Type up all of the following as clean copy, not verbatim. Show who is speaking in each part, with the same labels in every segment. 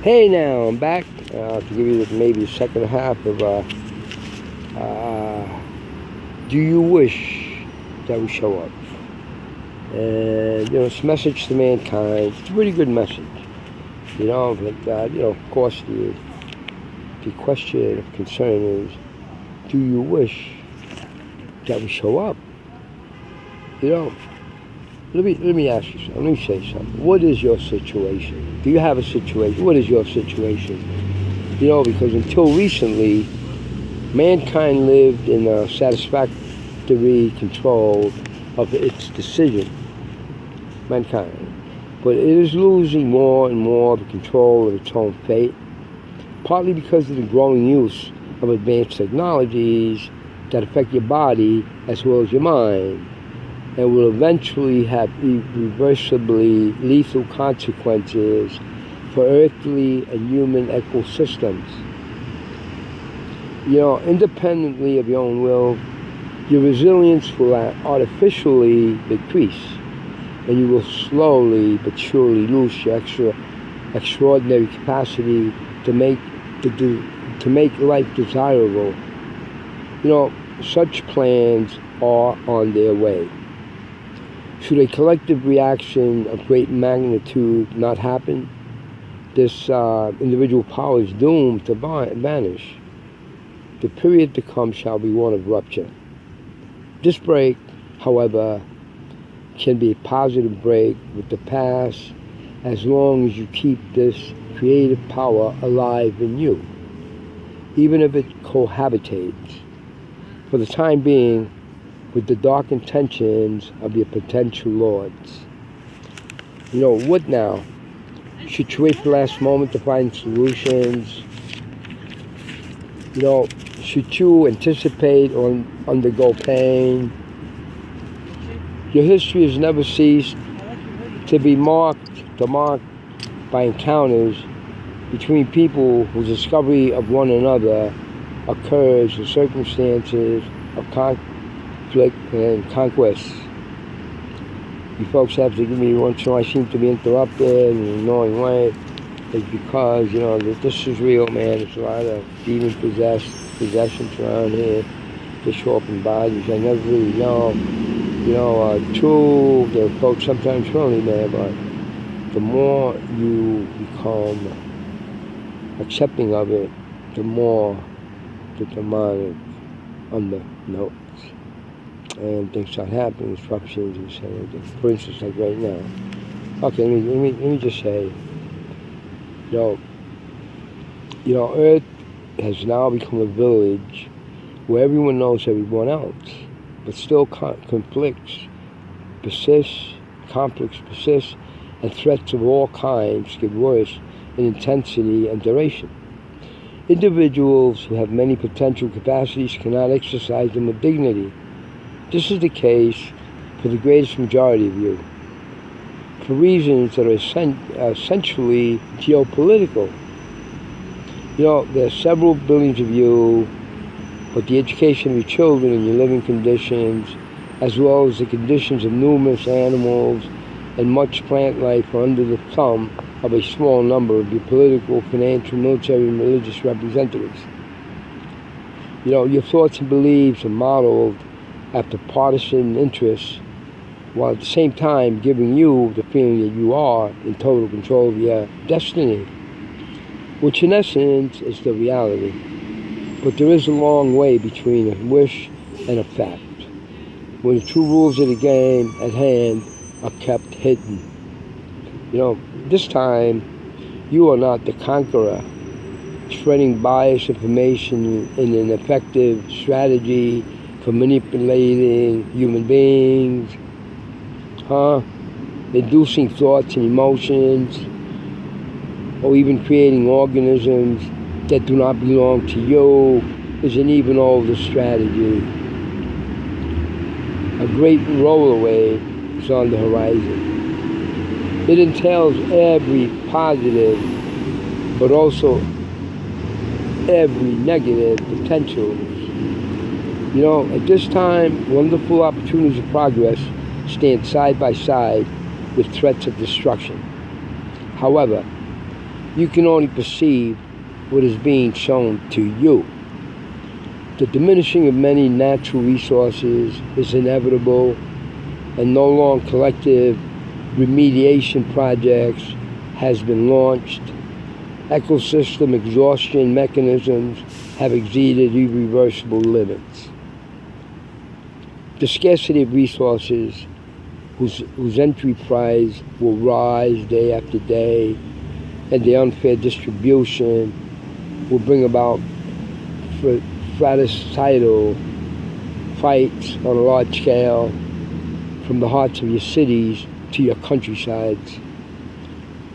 Speaker 1: Hey, now I'm back to give you maybe the second half of Do You Wish That We Show Up? And, it's a message to mankind. It's a really good message, but, of course, the question of concern is, do you wish that we show up? Let me ask you something. Let me say something. What is your situation? Do you have a situation? What is your situation? Because until recently, mankind lived in a satisfactory control of its decision. Mankind. But it is losing more and more the control of its own fate, partly because of the growing use of advanced technologies that affect your body as well as your mind, and will eventually have irreversibly lethal consequences for earthly and human ecosystems. Independently of your own will, your resilience will artificially decrease, and you will slowly but surely lose your extraordinary capacity to make life desirable. Such plans are on their way. Should a collective reaction of great magnitude not happen, this individual power is doomed to vanish. The period to come shall be one of rupture. This break, however, can be a positive break with the past as long as you keep this creative power alive in you, even if it cohabitates, for the time being, with the dark intentions of your potential lords. What now? Should you wait for the last moment to find solutions? Should you anticipate or undergo pain? Your history has never ceased to be marked by encounters between people whose discovery of one another occurs in circumstances of conflict and conquest. You folks have to give me once in a while. I seem to be interrupted in an annoying way. It's because, this is real, man. There's a lot of demon possessions around here. They show up in bodies. I never really know. True, they're folks sometimes friendly, man, but the more you become accepting of it, the more the demonic undernotes. And things start happening, disruptions, and so. For instance, like right now. Okay, let me just say, Earth has now become a village where everyone knows everyone else, but still conflicts persist, and threats of all kinds get worse in intensity and duration. Individuals who have many potential capacities cannot exercise them with dignity. This is the case for the greatest majority of you, for reasons that are essentially geopolitical. There are several billions of you, but the education of your children and your living conditions, as well as the conditions of numerous animals and much plant life, are under the thumb of a small number of your political, financial, military, and religious representatives. Your thoughts and beliefs are modeled after partisan interests, while at the same time giving you the feeling that you are in total control of your destiny, which in essence is the reality. But there is a long way between a wish and a fact, when the true rules of the game at hand are kept hidden. This time, you are not the conqueror, spreading biased information in an effective strategy for manipulating human beings, inducing thoughts and emotions, or even creating organisms that do not belong to you is an even older strategy. A great roller wave is on the horizon. It entails every positive, but also every negative potential. At this time, wonderful opportunities of progress stand side by side with threats of destruction. However, You can only perceive what is being shown to you. The diminishing of many natural resources is inevitable, and no long collective remediation projects has been launched. Ecosystem exhaustion mechanisms have exceeded irreversible limits. The scarcity of resources whose entry price will rise day after day, and the unfair distribution will bring about fratricidal fights on a large scale from the hearts of your cities to your countrysides.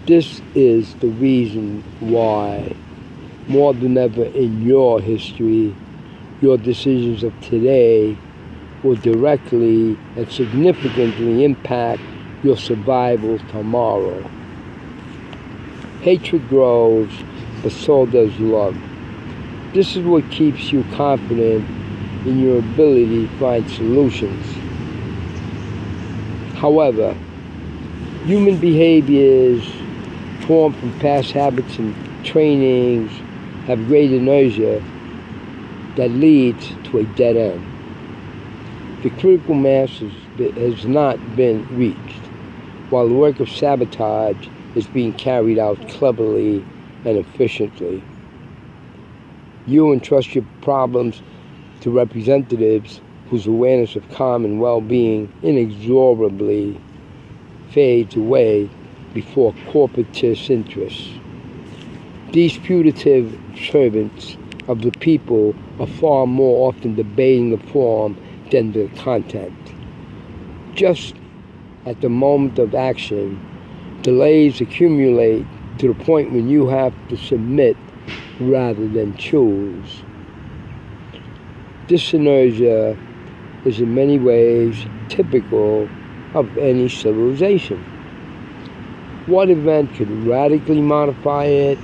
Speaker 1: This is the reason why, more than ever in your history, your decisions of today will directly and significantly impact your survival tomorrow. Hatred grows, but so does love. This is what keeps you confident in your ability to find solutions. However, human behaviors formed from past habits and trainings have great inertia that leads to a dead end. The critical mass has not been reached, while the work of sabotage is being carried out cleverly and efficiently. You entrust your problems to representatives whose awareness of common well-being inexorably fades away before corporatist interests. These putative servants of the people are far more often debating the form than the content. Just at the moment of action, delays accumulate to the point when you have to submit rather than choose. This inertia is in many ways typical of any civilization. What event could radically modify it?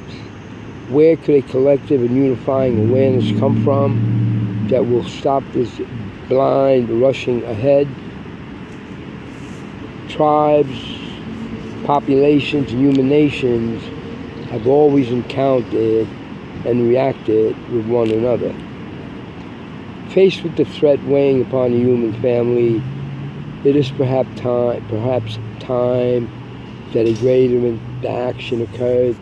Speaker 1: Where could a collective and unifying awareness come from that will stop this blind rushing ahead? Tribes, populations, and human nations have always encountered and reacted with one another. Faced with the threat weighing upon the human family, it is perhaps time that a greater action occurred.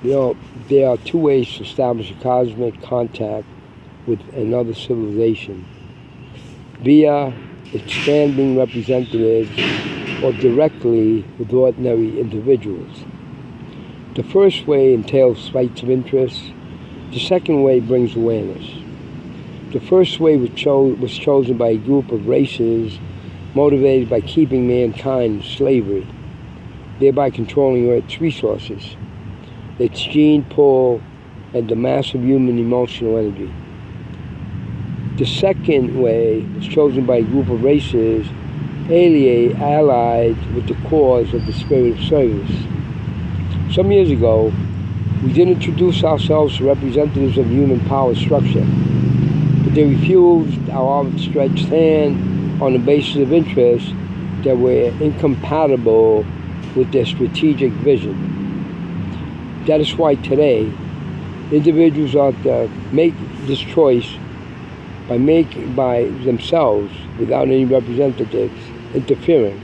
Speaker 1: There are two ways to establish a cosmic contact with another civilization: via expanding representatives or directly with ordinary individuals. The first way entails fights of interest. The second way brings awareness. The first way was chosen by a group of races motivated by keeping mankind in slavery, thereby controlling Earth's resources, its gene pool, and the massive human emotional energy. The second way was chosen by a group of races allied with the cause of the spirit of service. Some years ago, we did introduce ourselves to representatives of the human power structure, but they refused our outstretched hand on the basis of interests that were incompatible with their strategic vision. That is why today, individuals are to make this choice by themselves without any representatives interfering.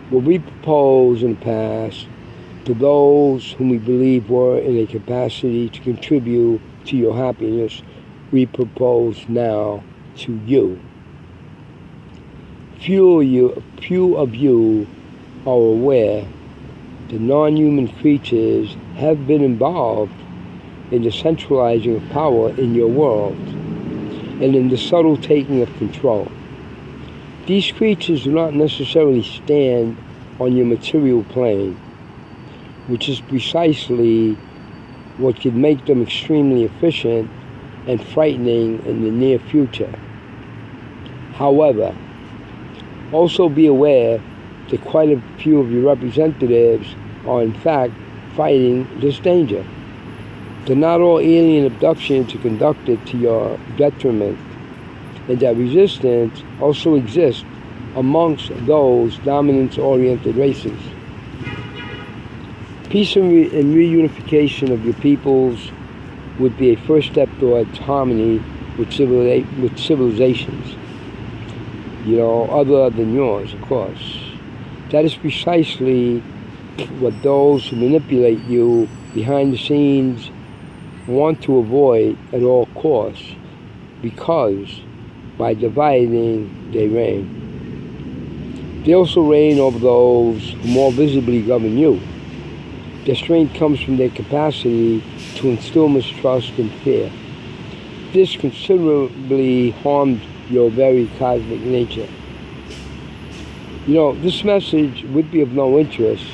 Speaker 1: What we proposed in the past to those whom we believe were in a capacity to contribute to your happiness, we propose now to you. Few of you are aware that non-human creatures have been involved in the centralizing of power in your world and in the subtle taking of control. These creatures do not necessarily stand on your material plane, which is precisely what could make them extremely efficient and frightening in the near future. However, also be aware that quite a few of your representatives are in fact fighting this danger. That not all alien abductions are conducted to your detriment, and that resistance also exists amongst those dominance-oriented races. Peace and reunification of your peoples would be a first step towards harmony with civilizations, other than yours, of course. That is precisely what those who manipulate you behind the scenes want to avoid at all costs, because by dividing they reign. They also reign over those who more visibly govern you. Their strength comes from their capacity to instill mistrust and fear. This considerably harmed your very cosmic nature. This message would be of no interest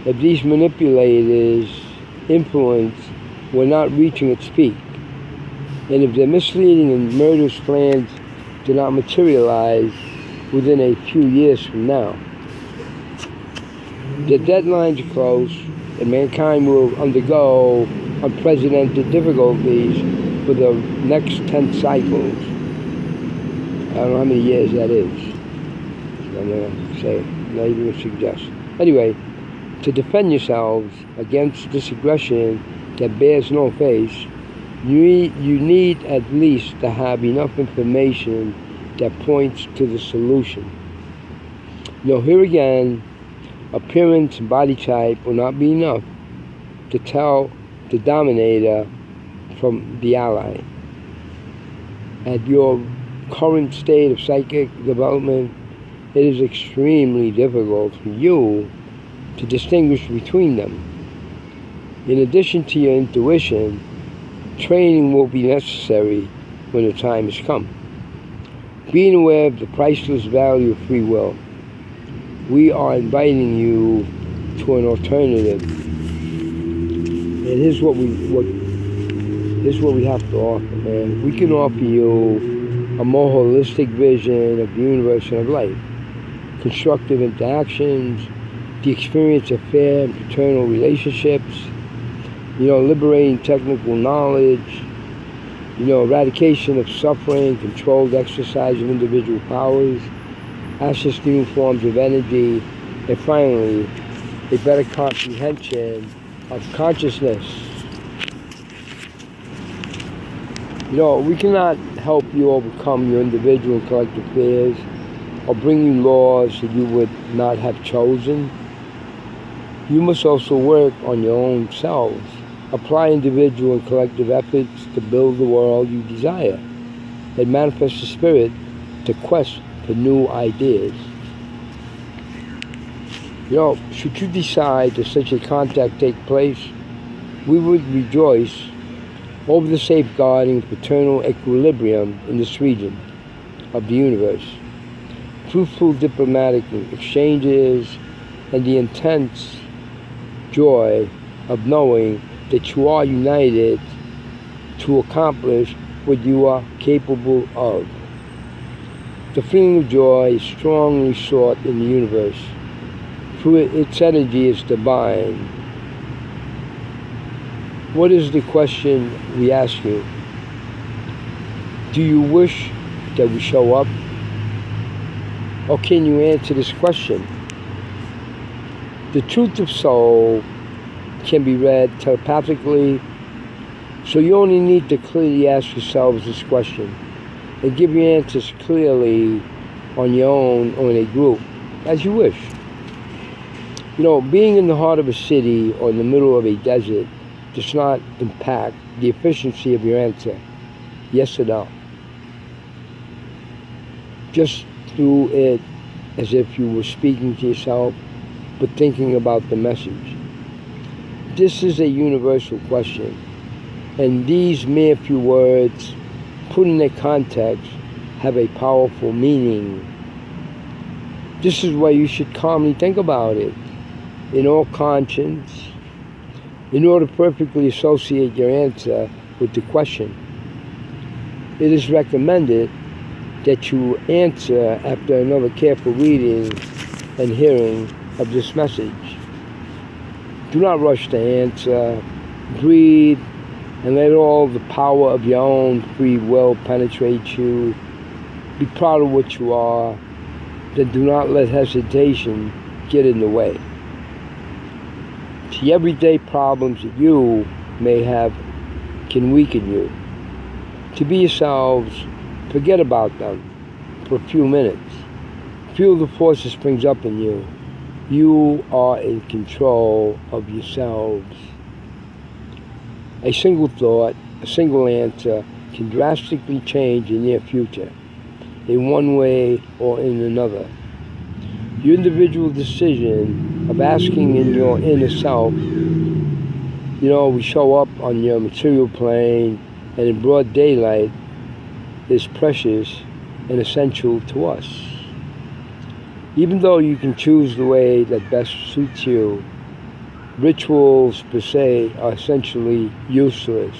Speaker 1: if these manipulators' influence were not reaching its peak, and if their misleading and murderous plans do not materialize within a few years from now. The deadlines are close, and mankind will undergo unprecedented difficulties for the next 10 cycles. I don't know how many years that is. I'm going to say, not even going to suggest. Anyway, to defend yourselves against this aggression that bears no face, you need at least to have enough information that points to the solution. Here again, appearance and body type will not be enough to tell the dominator from the ally. At your current state of psychic development, it is extremely difficult for you to distinguish between them. In addition to your intuition, training will be necessary when the time has come. Being aware of the priceless value of free will, we are inviting you to an alternative. And here's what we have to offer, man. We can offer you a more holistic vision of the universe and of life. Constructive interactions, the experience of fair and fraternal relationships, liberating technical knowledge, eradication of suffering, controlled exercise of individual powers, access to new forms of energy, and finally, a better comprehension of consciousness. We cannot help you overcome your individual and collective fears or bring you laws that you would not have chosen. You must also work on your own selves. Apply individual and collective efforts to build the world you desire and manifest the spirit to quest for new ideas. Should you decide that such a contact take place, we would rejoice over the safeguarding fraternal equilibrium in this region of the universe. Fruitful diplomatic exchanges and the intense joy of knowing that you are united to accomplish what you are capable of. The feeling of joy is strongly sought in the universe, for its energy is divine. What is the question we ask you? Do you wish that we show up? Or can you answer this question? The truth of soul can be read telepathically, so you only need to clearly ask yourselves this question and give your answers clearly on your own or in a group, as you wish. Being in the heart of a city or in the middle of a desert does not impact the efficiency of your answer, yes or no. Just do it as if you were speaking to yourself, but thinking about the message. This is a universal question, and these mere few words, put in their context, have a powerful meaning. This is why you should calmly think about it, in all conscience, in order to perfectly associate your answer with the question. It is recommended that you answer after another careful reading and hearing of this message. Do not rush to answer. Breathe and let all the power of your own free will penetrate you. Be proud of what you are. Then do not let hesitation get in the way. The everyday problems that you may have can weaken you. To be yourselves, forget about them for a few minutes. Feel the force that springs up in you. You are in control of yourselves. A single thought, a single answer can drastically change your near future, in one way or in another. Your individual decision of asking in your inner self, we show up on your material plane and in broad daylight, is precious and essential to us. Even though you can choose the way that best suits you, rituals per se are essentially useless.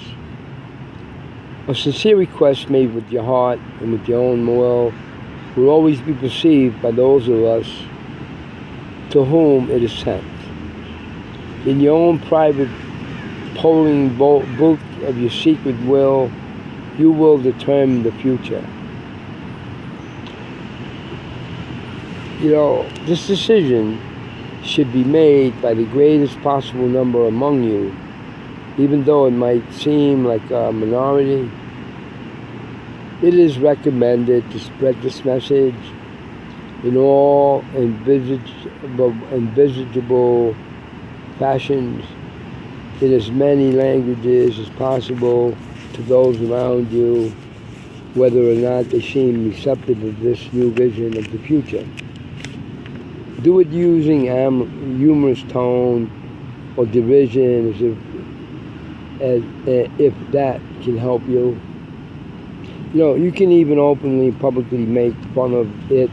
Speaker 1: A sincere request made with your heart and with your own will will always be perceived by those of us to whom it is sent. In your own private polling book of your secret will, you will determine the future. This decision should be made by the greatest possible number among you, even though it might seem like a minority. It is recommended to spread this message in all envisageable fashions, in as many languages as possible to those around you, whether or not they seem receptive of this new vision of the future. Do it using humorous tone or derision, as if that can help you. You can even openly and publicly make fun of it.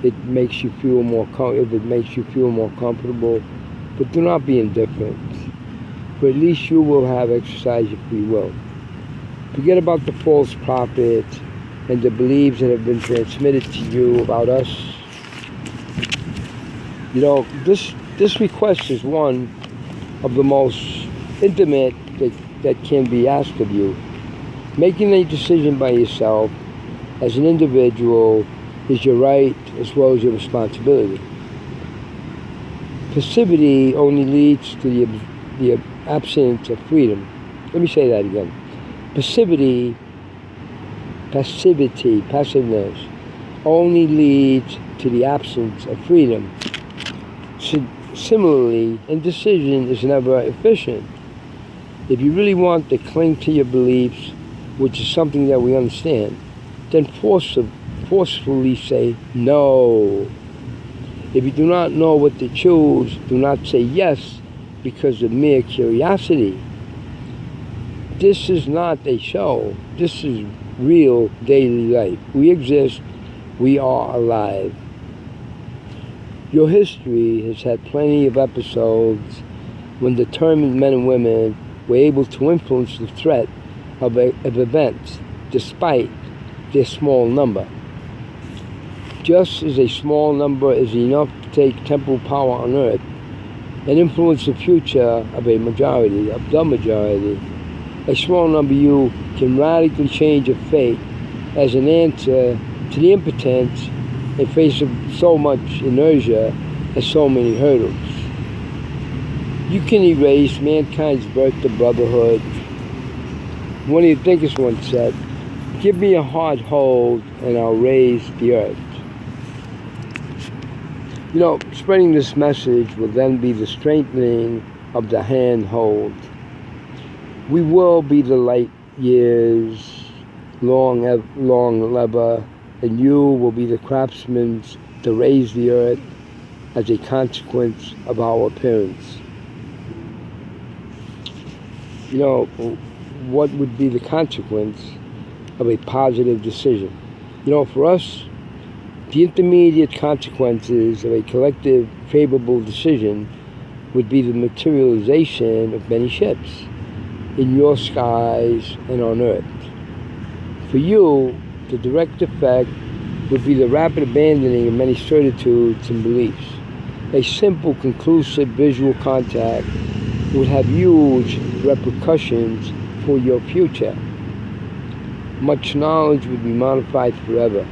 Speaker 1: It makes you feel if it makes you feel more comfortable, but do not be indifferent. For at least you will have exercised your free will. Forget about the false prophets and the beliefs that have been transmitted to you about us. This request is one of the most intimate that can be asked of you. Making a decision by yourself as an individual is your right as well as your responsibility. Passivity only leads to the absence of freedom. Let me say that again. Passiveness only leads to the absence of freedom. Similarly, indecision is never efficient. If you really want to cling to your beliefs, which is something that we understand, then forcefully say no. If you do not know what to choose, do not say yes because of mere curiosity. This is not a show. This is real daily life. We exist. We are alive. Your history has had plenty of episodes when determined men and women were able to influence the threat of events despite their small number. Just as a small number is enough to take temporal power on earth and influence the future of the majority, a small number of you can radically change your fate as an answer to the impotence in face of so much inertia and so many hurdles. You can erase mankind's birth to brotherhood. One of your thinkers once said, "Give me a hard hold and I'll raise the earth." Spreading this message will then be the strengthening of the handhold. We will be the light years long lever, and you will be the craftsmen to raise the earth as a consequence of our appearance. What would be the consequence of a positive decision? For us, the intermediate consequences of a collective favorable decision would be the materialization of many ships in your skies and on earth. For you, the direct effect would be the rapid abandoning of many certitudes and beliefs. A simple, conclusive visual contact would have huge repercussions for your future. Much knowledge would be modified forever.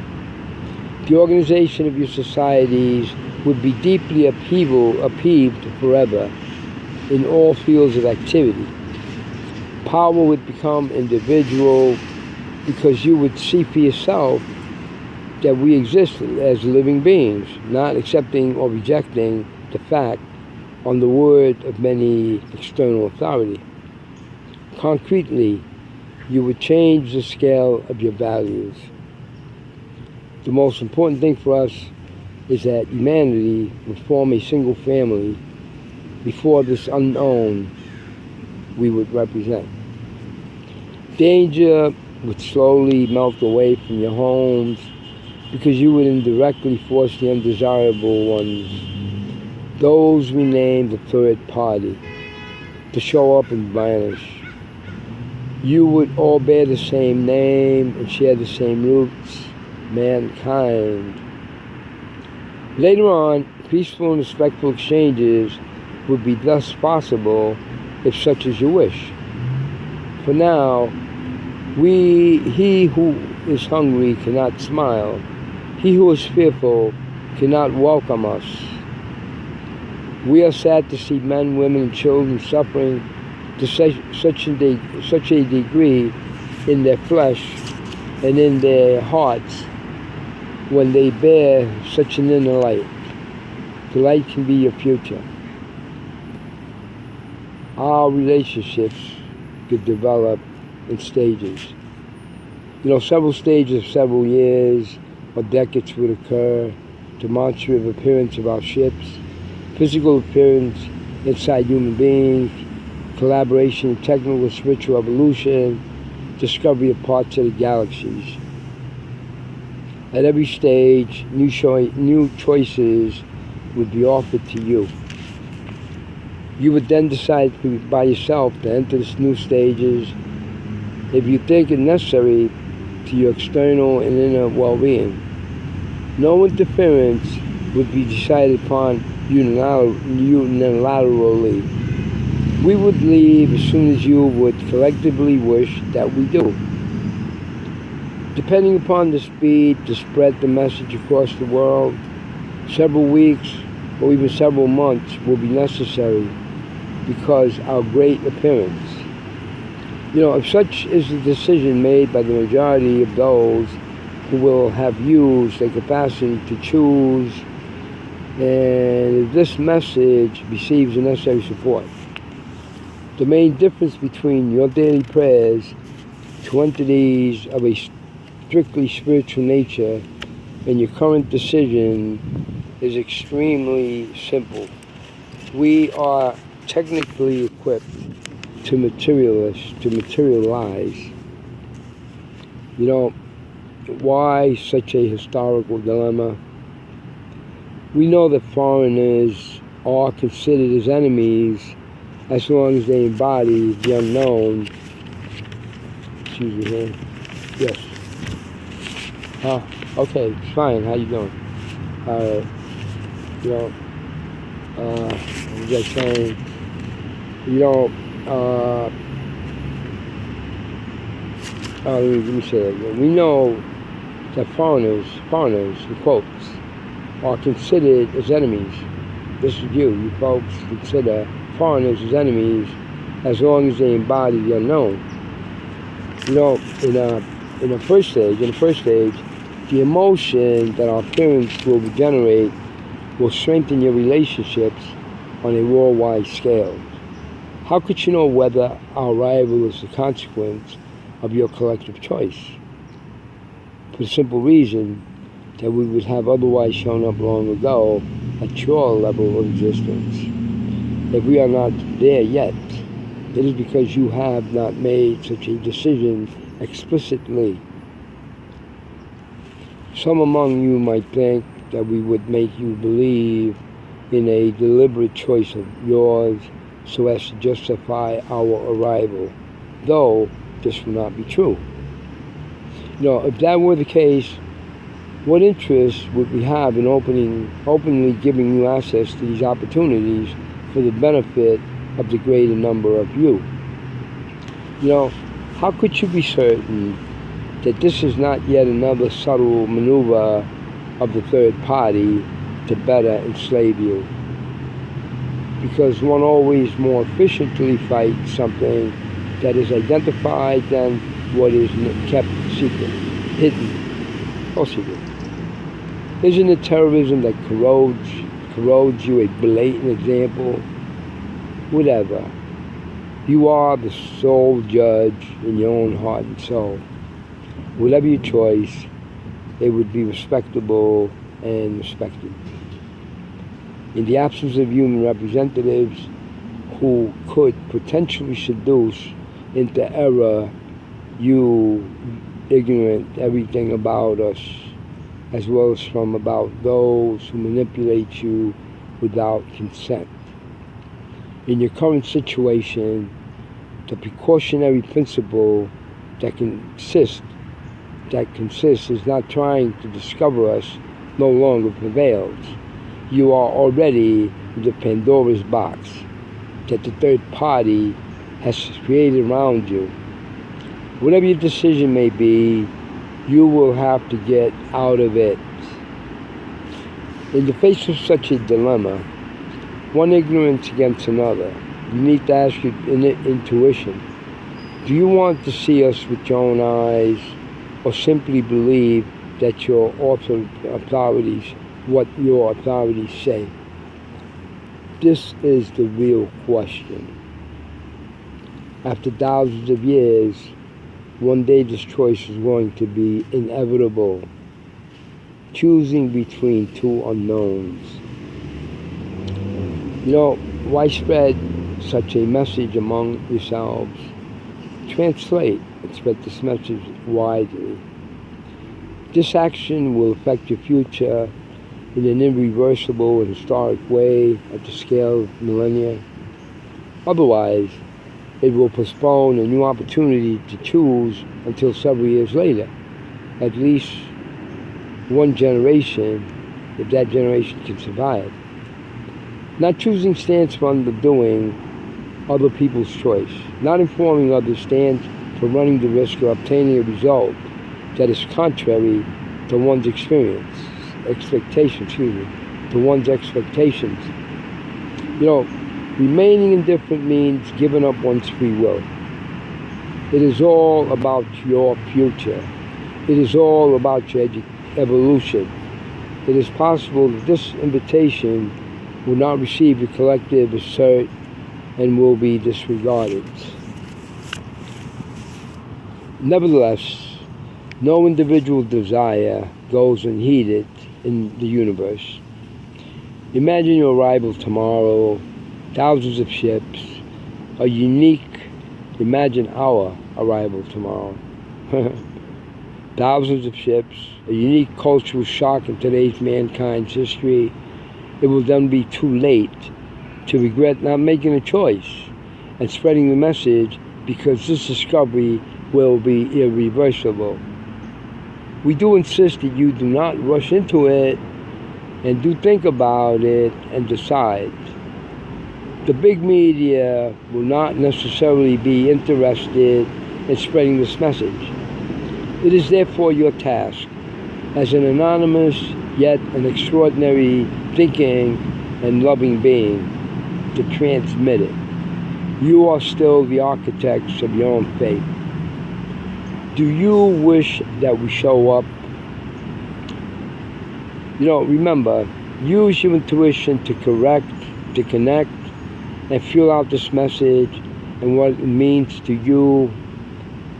Speaker 1: The organization of your societies would be deeply upheaved forever. in all fields of activity. Power would become individual because you would see for yourself that we exist as living beings, not accepting or rejecting the fact on the word of many external authority. Concretely, you would change the scale of your values. The most important thing for us is that humanity would form a single family before this unknown we would represent. Danger would slowly melt away from your homes because you would indirectly force the undesirable ones, those we named the third party, to show up and vanish. You would all bear the same name and share the same roots, mankind. Later on, peaceful and respectful exchanges would be thus possible if such is your wish. For now, he who is hungry cannot smile. He who is fearful cannot welcome us. We are sad to see men, women, and children suffering to such a degree in their flesh and in their hearts when they bear such an inner light. The light can be your future. Our relationships could develop in stages. Several stages of several years or decades would occur. Demonstrative appearance of our ships, physical appearance inside human beings, collaboration, technical, spiritual evolution, discovery of parts of the galaxies. At every stage, new choices would be offered to you. You would then decide by yourself to enter these new stages if you think it necessary to your external and inner well-being. No interference would be decided upon unilaterally. We would leave as soon as you would collectively wish that we do. Depending upon the speed to spread the message across the world, several weeks or even several months will be necessary because our great appearance. If such is the decision made by the majority of those who will have used their capacity to choose, and if this message receives the necessary support. The main difference between your daily prayers to entities of a strictly spiritual nature and your current decision is extremely simple. We are technically equipped to materialize. Why such a historical dilemma? We know that foreigners are considered as enemies as long as they embody the unknown. Excuse me here. Yes. Okay, it's fine. How you doing? Alright. I'm just saying, let me say that again. We know that foreigners, the quotes, are considered as enemies. This is you folks consider foreigners as enemies as long as they embody the unknown. In the first stage, the emotion that our parents will generate will strengthen your relationships on a worldwide scale. How could you know whether our arrival is the consequence of your collective choice? For the simple reason that we would have otherwise shown up long ago at your level of existence. If we are not there yet, it is because you have not made such a decision explicitly. Some among you might think that we would make you believe in a deliberate choice of yours so as to justify our arrival, though this will not be true. If that were the case, what interest would we have in openly giving you access to these opportunities for the benefit of the greater number of you? How could you be certain that this is not yet another subtle maneuver of the third party to better enslave you? because one always more efficiently fights something that is identified than what is kept secret, hidden, or secret. Isn't it terrorism that corrodes you a blatant example? Whatever. You are the sole judge in your own heart and soul. Whatever your choice, it would be respectable and respected. In the absence of human representatives who could potentially seduce into error you ignorant everything about us, as well as from about those who manipulate you without consent. In your current situation, the precautionary principle that consists is not trying to discover us no longer prevails. You are already in the Pandora's box that the third party has created around you. Whatever your decision may be, you will have to get out of it. In the face of such a dilemma, one ignorance against another, you need to ask your intuition. Do you want to see us with your own eyes, or simply believe that your authorities, what your authorities say? This is the real question. After thousands of years, one day this choice is going to be inevitable. Choosing between two unknowns. Why spread such a message among yourselves? Translate and spread this message widely. This action will affect your future in an irreversible and historic way at the scale of millennia. Otherwise, it will postpone a new opportunity to choose until several years later, at least one generation, if that generation can survive. Not choosing stands for underdoing other people's choice. Not informing others stands for running the risk of obtaining a result that is contrary to one's expectations. Remaining indifferent means giving up one's free will. It is all about your future. It is all about your evolution. It is possible that this invitation will not receive a collective assent and will be disregarded. Nevertheless, no individual desire goes unheeded in the universe. Imagine your arrival tomorrow, thousands of ships, imagine our arrival tomorrow. Thousands of ships, a unique cultural shock in today's mankind's history. It will then be too late to regret not making a choice and spreading the message, because this discovery will be irreversible. We do insist that you do not rush into it and do think about it and decide. The big media will not necessarily be interested in spreading this message. It is therefore your task, as an anonymous yet an extraordinary thinking and loving being, to transmit it. You are still the architects of your own fate. Do you wish that we show up? Remember, use your intuition to correct, to connect, and feel out this message and what it means to you.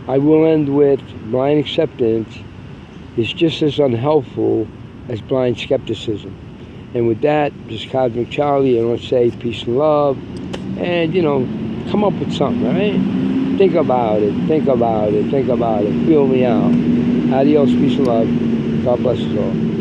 Speaker 1: I will end with blind acceptance is just as unhelpful as blind skepticism. And with that, this is Cosmic Charlie, and I want to say peace and love, and come up with something, right? Think about it, feel me out. Adios, peace and love. God bless us all.